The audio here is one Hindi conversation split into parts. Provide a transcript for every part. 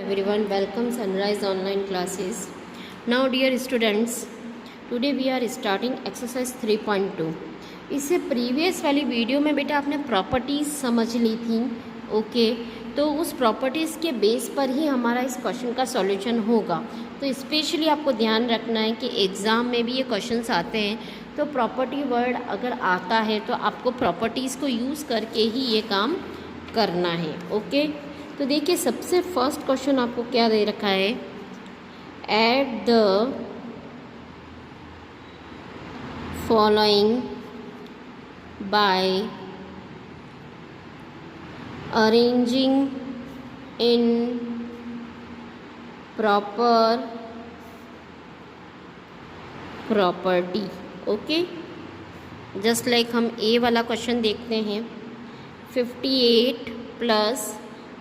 everyone, welcome Sunrise online classes. Now dear students, today we are starting exercise 3.2. इससे प्रीवियस वाली वीडियो में बेटा आपने प्रॉपर्टीज़ समझ ली थी, ओके। तो उस प्रॉपर्टीज़ के बेस पर ही हमारा इस क्वेश्चन का सॉल्यूशन होगा। तो स्पेशली आपको ध्यान रखना है कि एग्ज़ाम में भी ये क्वेश्चंस आते हैं, तो प्रॉपर्टी वर्ड अगर आता है तो आपको प्रॉपर्टीज़ को यूज़ करके ही ये काम करना है, ओके। तो देखिए सबसे फर्स्ट क्वेश्चन आपको क्या दे रखा है, at the following bye arranging in proper property, okay. Just like हम ए वाला क्वेश्चन देखते हैं, 58 प्लस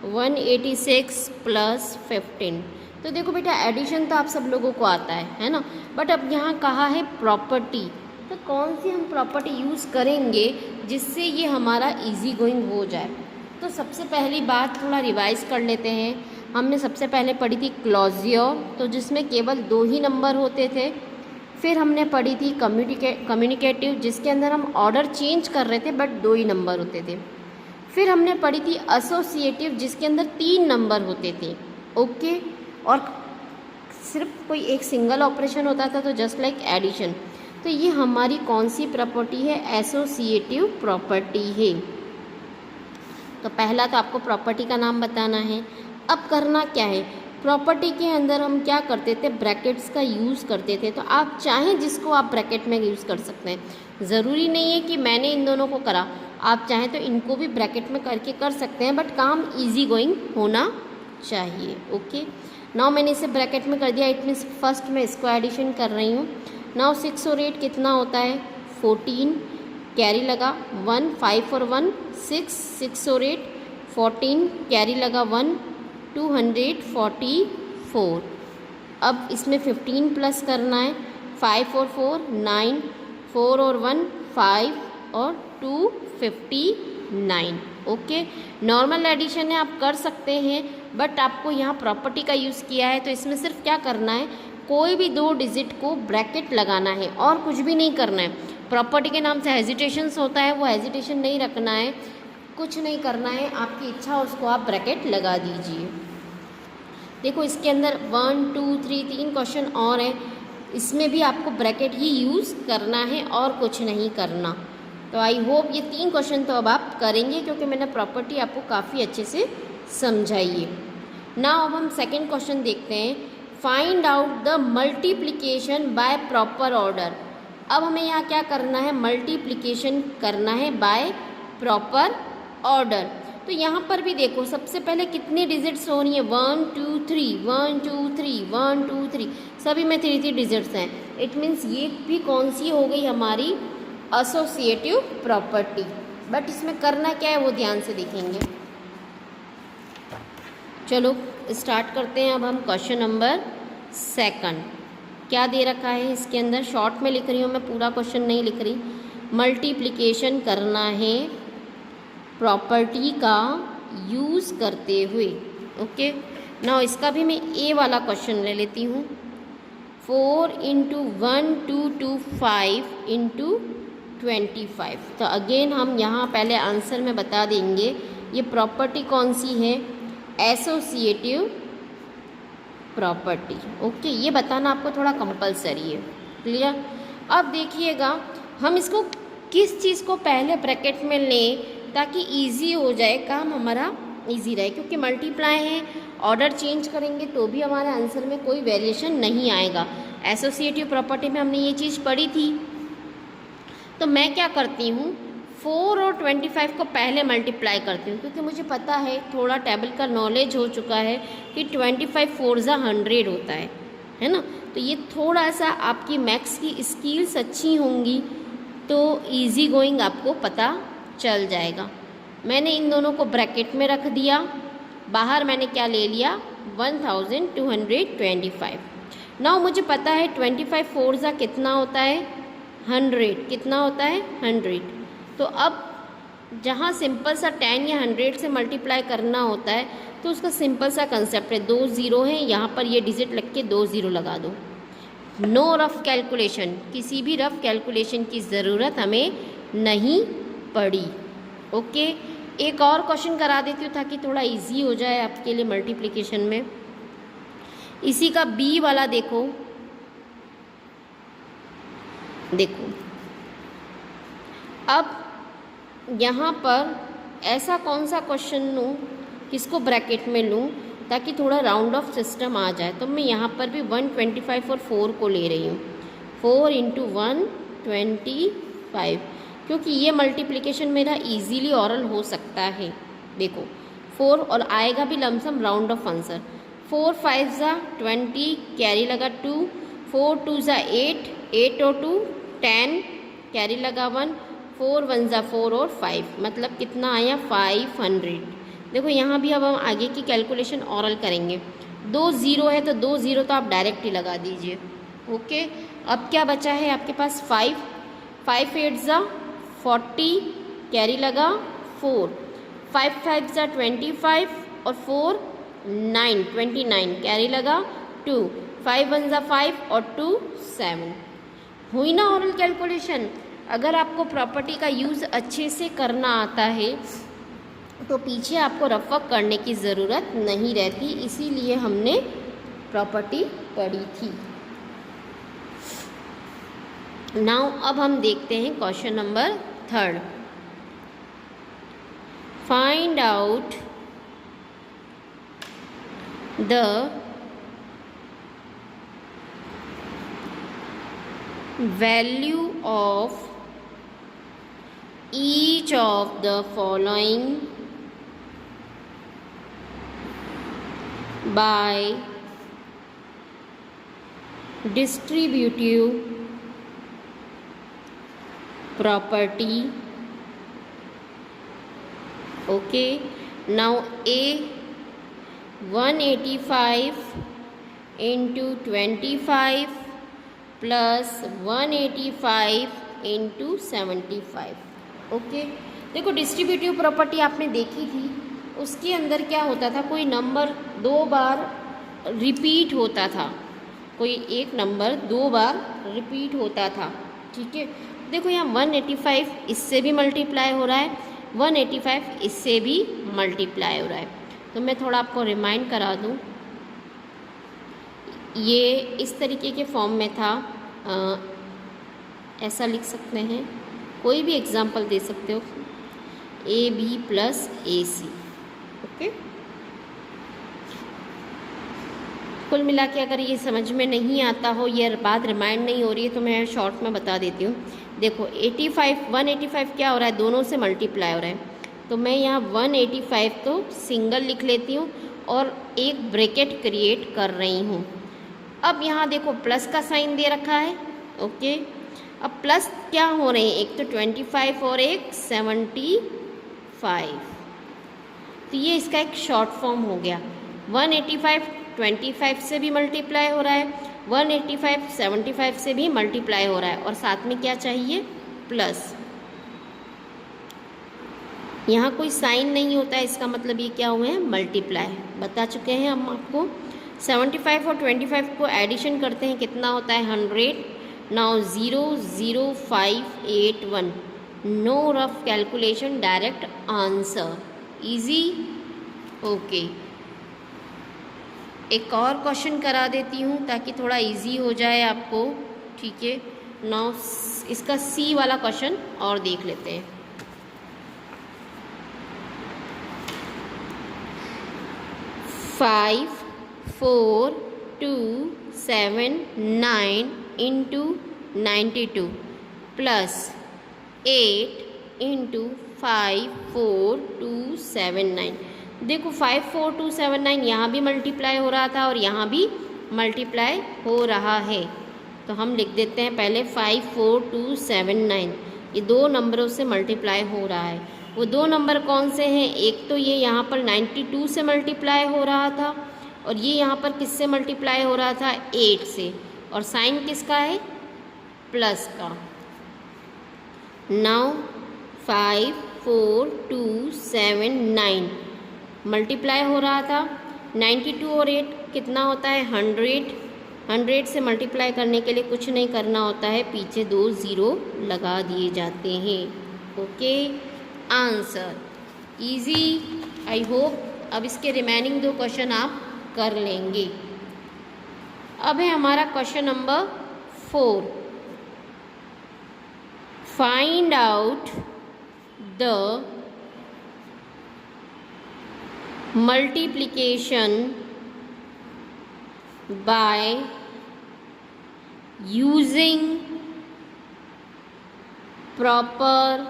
186 प्लस 15। तो देखो बेटा एडिशन तो आप सब लोगों को आता है ना, बट अब यहाँ कहा है प्रॉपर्टी, तो कौन सी हम प्रॉपर्टी यूज़ करेंगे जिससे ये हमारा इजी गोइंग हो जाए। तो सबसे पहली बात थोड़ा रिवाइज कर लेते हैं। हमने सबसे पहले पढ़ी थी क्लॉजियर, तो जिसमें केवल 2 ही नंबर होते थे। फिर हमने पढ़ी थी कम्युनिकेटिव, जिसके अंदर हम ऑर्डर चेंज कर रहे थे बट 2 ही नंबर होते थे। फिर हमने पढ़ी थी एसोसिएटिव, जिसके अंदर 3 नंबर होते थे, ओके। और सिर्फ कोई एक सिंगल ऑपरेशन होता था, तो जस्ट लाइक एडिशन। तो ये हमारी कौन सी प्रॉपर्टी है, एसोसिएटिव प्रॉपर्टी है। तो पहला तो आपको प्रॉपर्टी का नाम बताना है। अब करना क्या है, प्रॉपर्टी के अंदर हम क्या करते थे, ब्रैकेट्स का यूज़ करते थे। तो आप चाहें जिसको आप ब्रैकेट में यूज़ कर सकते हैं, ज़रूरी नहीं है कि मैंने इन दोनों को करा, आप चाहें तो इनको भी ब्रैकेट में करके कर सकते हैं, बट काम इजी गोइंग होना चाहिए, ओके। नाउ मैंने इसे ब्रैकेट में कर दिया, इट मीन्स फर्स्ट मैं इसको एडिशन कर रही हूँ। नाउ 6 और 8 कितना होता है, 14, कैरी लगा 1, 5 और 1 6, 6 और 8 14, कैरी लगा 1, 244। अब इसमें 15 प्लस करना है, 5 और 4 9, 4 और 1 5 और 2 59, ओके। नॉर्मल एडिशन है, आप कर सकते हैं, बट आपको यहाँ प्रॉपर्टी का यूज़ किया है, तो इसमें सिर्फ क्या करना है, कोई भी 2 डिजिट को ब्रैकेट लगाना है और कुछ भी नहीं करना है। प्रॉपर्टी के नाम से हेजिटेशंस होता है, वो हेजिटेशन नहीं रखना है, कुछ नहीं करना है, आपकी इच्छा उसको आप ब्रैकेट लगा दीजिए। देखो इसके अंदर 1 2 3 3 क्वेश्चन और हैं, इसमें भी आपको ब्रैकेट ही यूज़ करना है और कुछ नहीं करना। तो आई होप ये 3 क्वेश्चन तो अब आप करेंगे, क्योंकि मैंने प्रॉपर्टी आपको काफ़ी अच्छे से समझाई है। नाउ अब हम सेकेंड क्वेश्चन देखते हैं, find out the multiplication by proper order. अब हमें यहाँ क्या करना है, मल्टीप्लिकेशन करना है बाय प्रॉपर ऑर्डर। तो यहाँ पर भी देखो सबसे पहले कितनी डिजिट्स हो रही हैं, 1 2 3 1 2 3 1 2 3, सभी में 3 डिजिट्स हैं। इट मीन्स ये भी कौन सी हो गई हमारी एसोसिएटिव प्रॉपर्टी। बट इसमें करना क्या है वो ध्यान से देखेंगे। चलो स्टार्ट करते हैं। अब हम क्वेश्चन नंबर 2 क्या दे रखा है, इसके अंदर शॉर्ट में लिख रही हूँ मैं, पूरा क्वेश्चन नहीं लिख रही। मल्टीप्लिकेशन करना है प्रॉपर्टी का यूज़ करते हुए, ओके। नाउ इसका भी मैं ए वाला क्वेश्चन ले लेती हूँ, 4 × 1 2 2 5 × 25। तो अगेन हम यहाँ पहले आंसर में बता देंगे ये प्रॉपर्टी कौन सी है, एसोसिएटिव प्रॉपर्टी, ओके। ये बताना आपको थोड़ा कंपलसरी है, क्लियर। अब देखिएगा हम इसको किस चीज़ को पहले ब्रैकेट में लें ताकि इजी हो जाए, काम हमारा इजी रहे, क्योंकि मल्टीप्लाई है, ऑर्डर चेंज करेंगे तो भी हमारे आंसर में कोई वेरिएशन नहीं आएगा। एसोसिएटिव प्रॉपर्टी में हमने ये चीज़ पढ़ी थी। तो मैं क्या करती हूँ, 4 और 25 को पहले मल्टीप्लाई करती हूँ, क्योंकि मुझे पता है, थोड़ा टेबल का नॉलेज हो चुका है कि 25 4 ज़ा 100 होता है ना। तो ये थोड़ा सा आपकी मैथ्स की स्किल्स अच्छी होंगी तो इजी गोइंग आपको पता चल जाएगा। मैंने इन दोनों को ब्रैकेट में रख दिया, बाहर मैंने क्या ले लिया, 1225। नाउ मुझे पता है 25 4 ज़ा कितना होता है, 100, कितना होता है 100। तो अब जहाँ सिंपल सा 10 या 100 से मल्टीप्लाई करना होता है तो उसका सिंपल सा कंसेप्ट है, 2 ज़ीरो हैं, यहाँ पर ये डिजिट लग के 2 ज़ीरो लगा दो। नो रफ कैलकुलेशन, किसी भी रफ कैलकुलेशन की ज़रूरत हमें नहीं पड़ी। ओके, एक और क्वेश्चन करा देती हूँ ताकि थोड़ा इजी हो जाए आपके लिए मल्टीप्लिकेशन में। इसी का बी वाला देखो, अब यहाँ पर ऐसा कौन सा क्वेश्चन लूँ, किसको ब्रैकेट में लूँ ताकि थोड़ा राउंड ऑफ सिस्टम आ जाए। तो मैं यहाँ पर भी 125 और 4 को ले रही हूँ, 4 इंटू 125, क्योंकि ये मल्टीप्लिकेशन मेरा इजीली ऑरल हो सकता है। देखो 4 और आएगा भी लमसम राउंड ऑफ आंसर। 4 5 ज़ा 20, कैरी लगा 2, 4 2 ज़ा 8, 8 और 2 10, कैरी लगा 1, 4 1 ज़ा 4 और 5, मतलब कितना आया 500। देखो यहाँ भी अब हम आगे की कैलकुलेशन ऑरल करेंगे। 2 ज़ीरो है तो 2 ज़ीरो तो आप डायरेक्ट ही लगा दीजिए। ओके, अब क्या बचा है आपके पास 5, 5 8 ज़ा 40, कैरी लगा 4, 5 5 ज़ा 25 और 4 9, 29, कैरी लगा 2, 5 1 ज़ा 5 और 2 7। हुई ना ऑरल कैलकुलेशन। अगर आपको प्रॉपर्टी का यूज़ अच्छे से करना आता है तो पीछे आपको रफ वर्क करने की ज़रूरत नहीं रहती, इसीलिए हमने प्रॉपर्टी पढ़ी थी। नाउ अब हम देखते हैं question number 3। Find out the value of each of the following by distributive property. Okay, now A 185 into 25 plus 185 into 75। Okay, देखो डिस्ट्रीब्यूटिव प्रॉपर्टी आपने देखी थी, उसके अंदर क्या होता था, कोई नंबर 2 बार रिपीट होता था, कोई एक नंबर 2 बार रिपीट होता था। ठीक है, देखो यहाँ 185 इससे भी मल्टीप्लाई हो रहा है, 185 इससे भी मल्टीप्लाई हो रहा है। तो मैं थोड़ा आपको रिमाइंड करा दूँ, ये इस तरीके के फॉर्म में था। ऐसा लिख सकते हैं, कोई भी एग्जाम्पल दे सकते हो, A B plus A C. Okay, कुल मिला के अगर ये समझ में नहीं आता हो, ये बात रिमाइंड नहीं हो रही है, तो मैं शॉर्ट में बता देती हूँ। देखो 85 185 क्या हो रहा है, दोनों से मल्टीप्लाई हो रहा है, तो मैं यहाँ 185 तो सिंगल लिख लेती हूँ और एक ब्रैकेट क्रिएट कर रही हूँ। अब यहाँ देखो प्लस का साइन दे रखा है। ओके, अब प्लस क्या हो रहे हैं, एक तो 25 और एक 75, तो ये इसका एक शॉर्ट फॉर्म हो गया। 185 25 से भी मल्टीप्लाई हो रहा है, 185 75 से भी मल्टीप्लाई हो रहा है, और साथ में क्या चाहिए, प्लस। यहाँ कोई साइन नहीं होता है, इसका मतलब ये क्या हुए हैं, मल्टीप्लाई। बता चुके हैं हम आपको। 75 और 25 को एडिशन करते हैं, कितना होता है 100। Now 00581, no rough calculation, direct answer, easy. Okay, एक और क्वेश्चन करा देती हूँ ताकि थोड़ा इजी हो जाए आपको। ठीक है, नाउ इसका सी वाला क्वेश्चन और देख लेते हैं। Five 4 2 7 9 into 92 plus 8 into 5 4 2 7 9। देखो 5 4 2 7 9 यहाँ भी मल्टीप्लाई हो रहा था और यहाँ भी मल्टीप्लाई हो रहा है, तो हम लिख देते हैं पहले 5 4 2 7 9, ये दो नंबरों से मल्टीप्लाई हो रहा है। वो दो नंबर कौन से हैं, एक तो ये यहाँ पर 92 से मल्टीप्लाई हो रहा था, और ये यहाँ पर किससे मल्टीप्लाई हो रहा था, 8 से, और साइन किसका है, प्लस का। नाउ 5 4 2 7 9 मल्टीप्लाई हो रहा था। 92 और 8 कितना होता है 100। 100 से मल्टीप्लाई करने के लिए कुछ नहीं करना होता है, पीछे 2 ज़ीरो लगा दिए जाते हैं। Okay, answer easy. I hope अब इसके रिमेनिंग 2 क्वेश्चन आप कर लेंगे। अब है हमारा question number 4। Find out the multiplication by using proper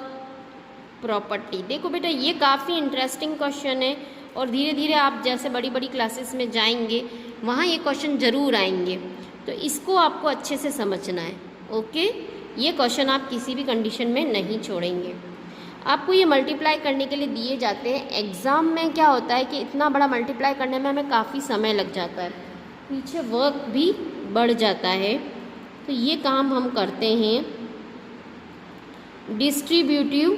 property. देखो बेटा, ये काफ़ी इंटरेस्टिंग क्वेश्चन है और धीरे धीरे आप जैसे बड़ी बड़ी क्लासेस में जाएंगे वहाँ ये क्वेश्चन ज़रूर आएंगे, तो इसको आपको अच्छे से समझना है। ओके, ये क्वेश्चन आप किसी भी कंडीशन में नहीं छोड़ेंगे। आपको ये मल्टीप्लाई करने के लिए दिए जाते हैं। एग्ज़ाम में क्या होता है कि इतना बड़ा मल्टीप्लाई करने में हमें काफ़ी समय लग जाता है, पीछे वर्क भी बढ़ जाता है। तो ये काम हम करते हैं डिस्ट्रीब्यूटिव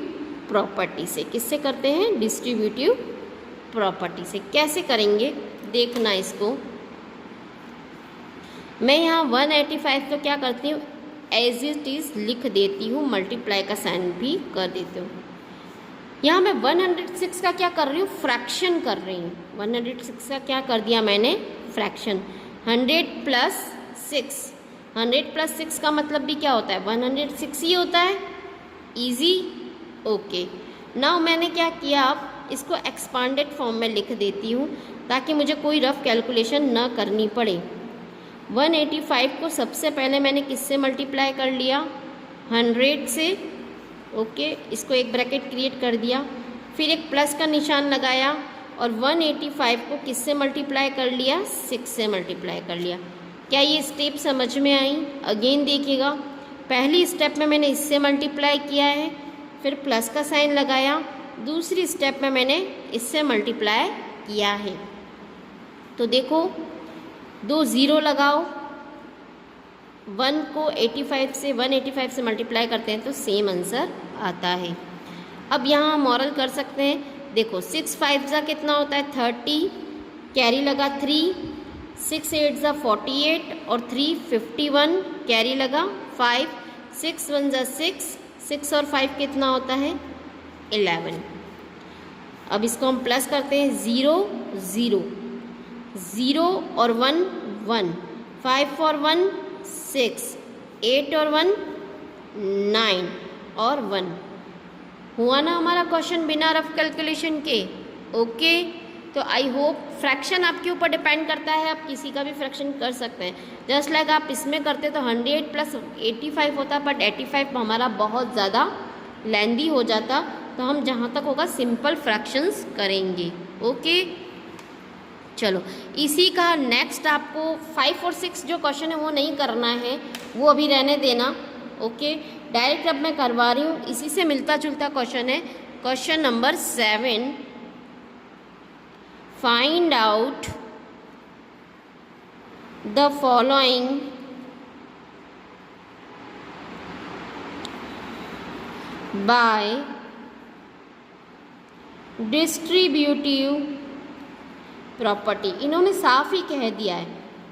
प्रॉपर्टी से। किससे करते हैं? डिस्ट्रीब्यूटिव प्रॉपर्टी से। कैसे करेंगे देखना इसको। मैं यहाँ 185 तो क्या करती हूँ, एज इट इज़ लिख देती हूँ, मल्टीप्लाई का साइन भी कर देती हूँ। यहाँ मैं 106 का क्या कर रही हूँ, फ्रैक्शन कर रही हूँ। 106 का क्या कर दिया मैंने, फ्रैक्शन। 100 प्लस 6, 100 प्लस 6 का मतलब भी क्या होता है, 106 ही होता है। इजी। ओके, नाउ मैंने क्या किया, अब इसको एक्सपांडेड फॉर्म में लिख देती हूँ ताकि मुझे कोई रफ कैलकुलेशन ना करनी पड़े। 185 को सबसे पहले मैंने किससे मल्टीप्लाई कर लिया, 100 से। ओके, इसको एक ब्रैकेट क्रिएट कर दिया, फिर एक प्लस का निशान लगाया और 185 को किससे मल्टीप्लाई कर लिया, 6 से मल्टीप्लाई कर लिया। क्या ये स्टेप समझ में आई? अगेन देखिएगा, पहली स्टेप में मैंने इससे मल्टीप्लाई किया है, फिर प्लस का साइन लगाया। दूसरी स्टेप में मैंने इससे मल्टीप्लाई किया है। तो देखो, 2 ज़ीरो लगाओ, 1 को 185 से मल्टीप्लाई करते हैं तो सेम आंसर आता है। अब यहाँ हम मॉरल कर सकते हैं। देखो, 6 5 जा कितना होता है, 30, कैरी लगा 3, 6 8 जा 48 और 3 51, कैरी लगा 5, 6 1 जा 6, 6 और 5 कितना होता है, 11। अब इसको हम प्लस करते हैं, 0 0, 0 और 1 1, 5 और 1 6, 8 और 1 9 और 1। हुआ ना हमारा क्वेश्चन बिना रफ कैलकुलेशन के। ओके, तो आई होप फ्रैक्शन आपके ऊपर डिपेंड करता है, आप किसी का भी फ्रैक्शन कर सकते हैं। जस्ट लाइक आप इसमें करते तो 100 प्लस 85 होता, बट 85 हमारा बहुत ज़्यादा लेंदी हो जाता, तो हम जहाँ तक होगा सिंपल फ्रैक्शंस करेंगे। ओके, चलो इसी का नेक्स्ट आपको 5 और 6 जो क्वेश्चन है वो नहीं करना है, वो अभी रहने देना। ओके, डायरेक्ट अब मैं करवा रही हूँ, इसी से मिलता जुलता क्वेश्चन है। Question number 7, find out the following bye distributive property. इन्होंने साफ ही कह दिया है,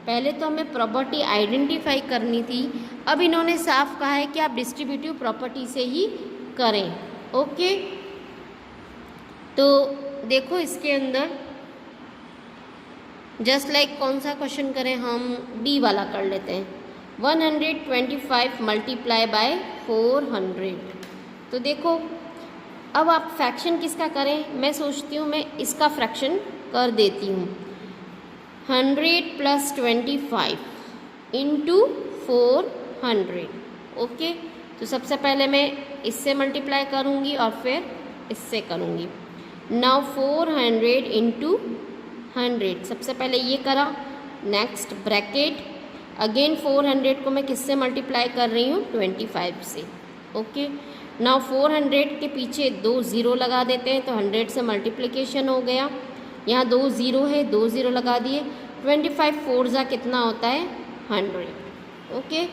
पहले तो हमें प्रॉपर्टी आइडेंटिफाई करनी थी, अब इन्होंने साफ कहा है कि आप डिस्ट्रीब्यूटिव प्रॉपर्टी से ही करें। ओके, तो देखो इसके अंदर जस्ट लाइक कौन सा क्वेश्चन करें, हम डी वाला कर लेते हैं। 125 मल्टीप्लाई बाय 400। तो देखो, अब आप फ्रैक्शन किसका करें, मैं सोचती हूँ मैं इसका फ्रैक्शन कर देती हूँ। 100 प्लस 25 इंटू 400। ओके, तो सबसे पहले मैं इससे मल्टीप्लाई करूँगी और फिर इससे करूँगी। नाउ 400 इंटू 100, सबसे पहले ये करा, नेक्स्ट ब्रैकेट, अगेन 400 को मैं किससे मल्टीप्लाई कर रही हूँ, 25 से। ओके, नाउ 400 के पीछे 2 ज़ीरो लगा देते हैं, तो 100 से मल्टीप्लिकेशन हो गया। यहाँ 2 ज़ीरो है, 2 ज़ीरो लगा दिए। 25 4 जा कितना होता है, 100। ओके,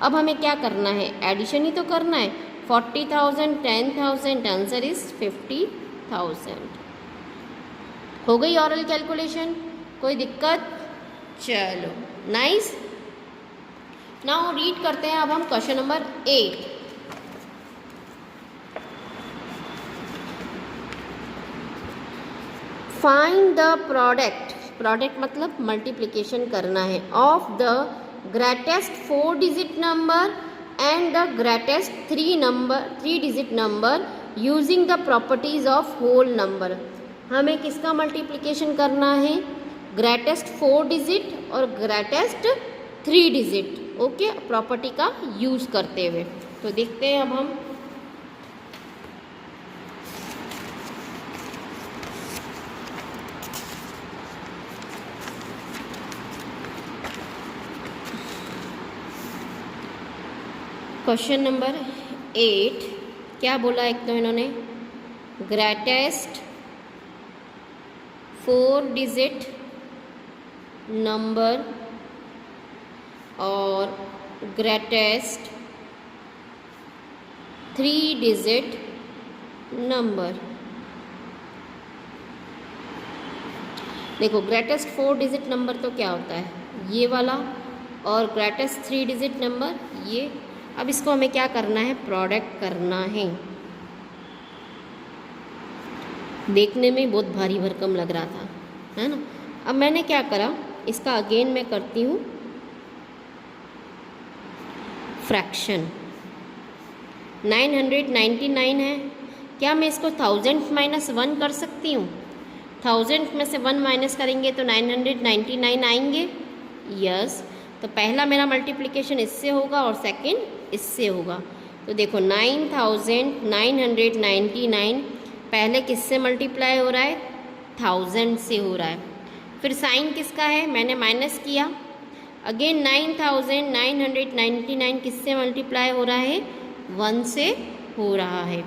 अब हमें क्या करना है, एडिशन ही तो करना है। 40,000, 10,000, आंसर इज 50,000। हो गई ऑरल कैलकुलेशन, कोई दिक्कत? चलो नाइस। नाउ रीड करते हैं अब हम question number 8। Find the product, product मतलब मल्टीप्लिकेशन करना है, of the greatest 4 digit number and the greatest 3 digit number using the properties of whole number. हमें किसका मल्टीप्लिकेशन करना है? ग्रेटेस्ट 4 डिजिट और ग्रेटेस्ट 3 डिजिट, ओके, प्रॉपर्टी का यूज करते हुए। तो देखते हैं अब हम। क्वेश्चन नंबर 8 क्या बोला? एक तो इन्होंने ग्रेटेस्ट 4 डिजिट नंबर और ग्रेटेस्ट 3 डिजिट नंबर। देखो ग्रेटेस्ट 4 डिजिट नंबर तो क्या होता है? ये वाला, और ग्रेटेस्ट 3 डिजिट नंबर ये। अब इसको हमें क्या करना है? प्रोडक्ट करना है। देखने में बहुत भारी भरकम लग रहा था, है ना? अब मैंने क्या करा, इसका अगेन मैं करती हूँ फ्रैक्शन। 999 है, क्या मैं इसको 1000 माइनस 1 कर सकती हूँ? 1000 में से 1 माइनस करेंगे तो 999 आएंगे। यस, तो पहला मेरा मल्टीप्लिकेशन इससे होगा और सेकंड इससे होगा। तो देखो 9999 पहले किससे मल्टीप्लाई हो रहा है? 1000 से हो रहा है। फिर साइन किसका है? मैंने माइनस किया। अगेन 9999 किससे मल्टीप्लाई हो रहा है? 1 से हो रहा है।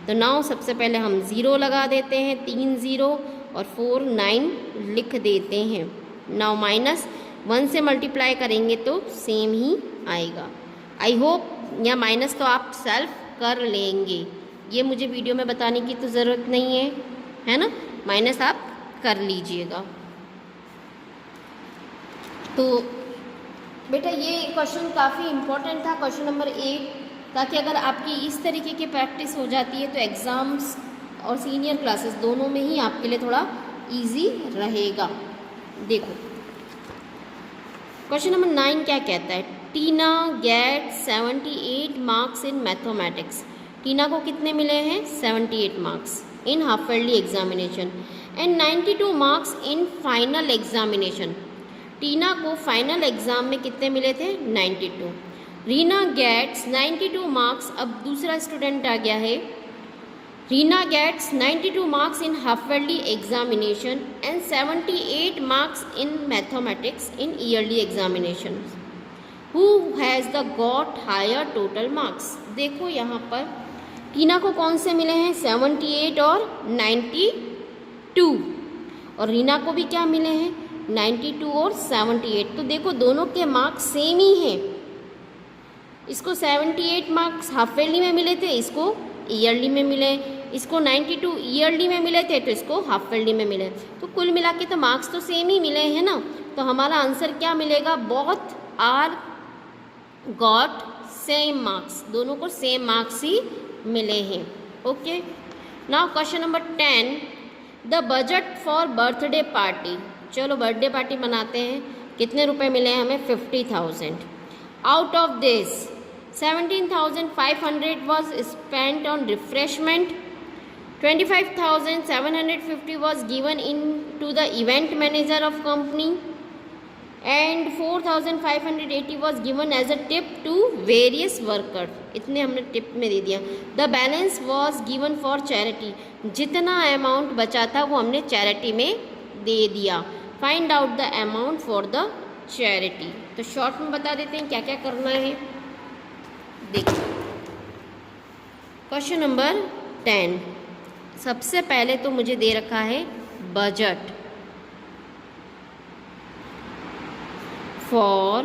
तो नाउ सबसे पहले हम 0 लगा देते हैं, 3 0 और 4 9 लिख देते हैं। नाउ माइनस 1 से मल्टीप्लाई करेंगे तो सेम ही आएगा। आई होप, या माइनस तो आप सेल्फ कर लेंगे, ये मुझे वीडियो में बताने की तो ज़रूरत नहीं है ना? माइनस आप कर लीजिएगा। तो बेटा ये क्वेश्चन काफ़ी इम्पोर्टेंट था, क्वेश्चन नंबर 8, ताकि अगर आपकी इस तरीके की प्रैक्टिस हो जाती है तो एग्ज़ाम्स और सीनियर क्लासेस दोनों में ही आपके लिए थोड़ा इजी रहेगा। देखो क्वेश्चन नंबर 9 क्या कहता है? Tina get 78 marks in mathematics. Tina को कितने मिले हैं? 78 marks in half yearly examination and 92 marks in final examination. Tina को फाइनल एग्जाम में कितने मिले थे? 92। रीना गेट्स 92 मार्क्स, अब दूसरा स्टूडेंट आ गया है। Reena gets 92 marks in half yearly examination and 78 marks in mathematics in yearly examination. Who has the got higher total marks? देखो यहाँ पर टीना को कौन से मिले हैं? 78 और 92, और रीना को भी क्या मिले हैं? 92 और 78। तो देखो दोनों के मार्क्स सेम ही हैं। इसको 78 मार्क्स हाफ ईयरली में मिले थे, इसको ईयरली में मिले। इसको 92 ईयरली में मिले थे तो इसको हाफ ईयरली में मिले। तो कुल मिला के तो मार्क्स तो सेम ही मिले हैं ना। तो हमारा आंसर क्या मिलेगा? Both are got same marks, दोनों को सेम मार्क्स ही मिले हैं। Okay, now question number 10, the budget for birthday party. चलो बर्थडे पार्टी मनाते हैं। कितने रुपए मिले हैं हमें? 50,000। Out of this 17,500 was spent on refreshment, 25,750 was given in to the event manager of company and 4,580 was given as a tip to various worker. इतने हमने टिप में दे दिया। The balance was given for charity. जितना अमाउंट बचा था वो हमने चैरिटी में दे दिया। Find out the amount for the charity. तो शॉर्ट में बता देते हैं क्या क्या करना है। देखिए क्वेश्चन नंबर 10, सबसे पहले तो मुझे दे रखा है बजट फॉर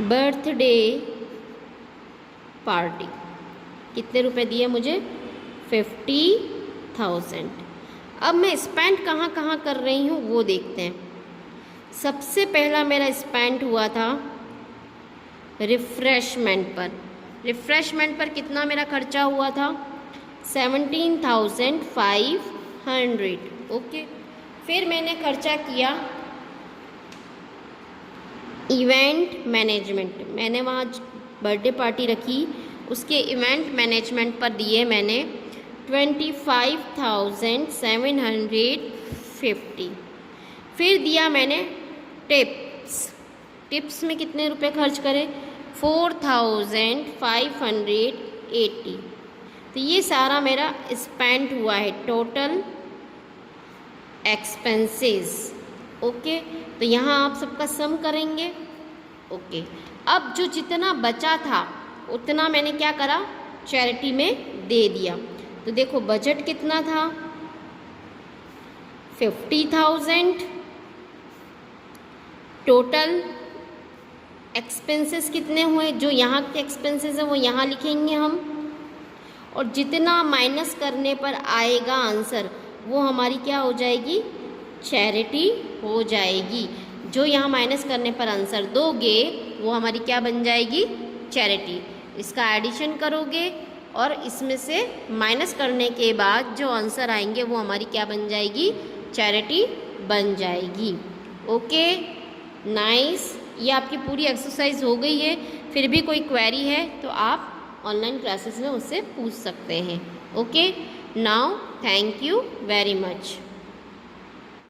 बर्थडे पार्टी। कितने रुपए दिए मुझे? 50,000। अब मैं स्पेंड कहाँ कहाँ कर रही हूँ वो देखते हैं। सबसे पहला मेरा स्पेंड हुआ था रिफ़्रेशमेंट पर। रिफ़्रेशमेंट पर कितना मेरा खर्चा हुआ था? 17,500। ओके। फिर मैंने खर्चा किया इवेंट मैनेजमेंट। मैंने वहाँ बर्थडे पार्टी रखी, उसके इवेंट मैनेजमेंट पर दिए मैंने 25,750। फिर दिया मैंने टिप्स। टिप्स में कितने रुपए खर्च करें? 4,580। तो ये सारा मेरा स्पेंड हुआ है, टोटल एक्सपेंसेस। ओके, तो यहाँ आप सबका सम करेंगे। ओके, अब जो जितना बचा था उतना मैंने क्या करा? चैरिटी में दे दिया। तो देखो बजट कितना था? 50,000। टोटल एक्सपेंसेस कितने हुए? जो यहाँ के एक्सपेंसेस हैं वो यहाँ लिखेंगे हम, और जितना माइनस करने पर आएगा आंसर वो हमारी क्या हो जाएगी? चैरिटी हो जाएगी। जो यहाँ माइनस करने पर आंसर दोगे वो हमारी क्या बन जाएगी? चैरिटी। इसका एडिशन करोगे और इसमें से माइनस करने के बाद जो आंसर आएंगे वो हमारी क्या बन जाएगी? चैरिटी बन जाएगी। Okay, nice. ये आपकी पूरी एक्सरसाइज हो गई है। फिर भी कोई क्वेरी है तो आप ऑनलाइन क्लासेस में उससे पूछ सकते हैं। Okay, now thank you very much.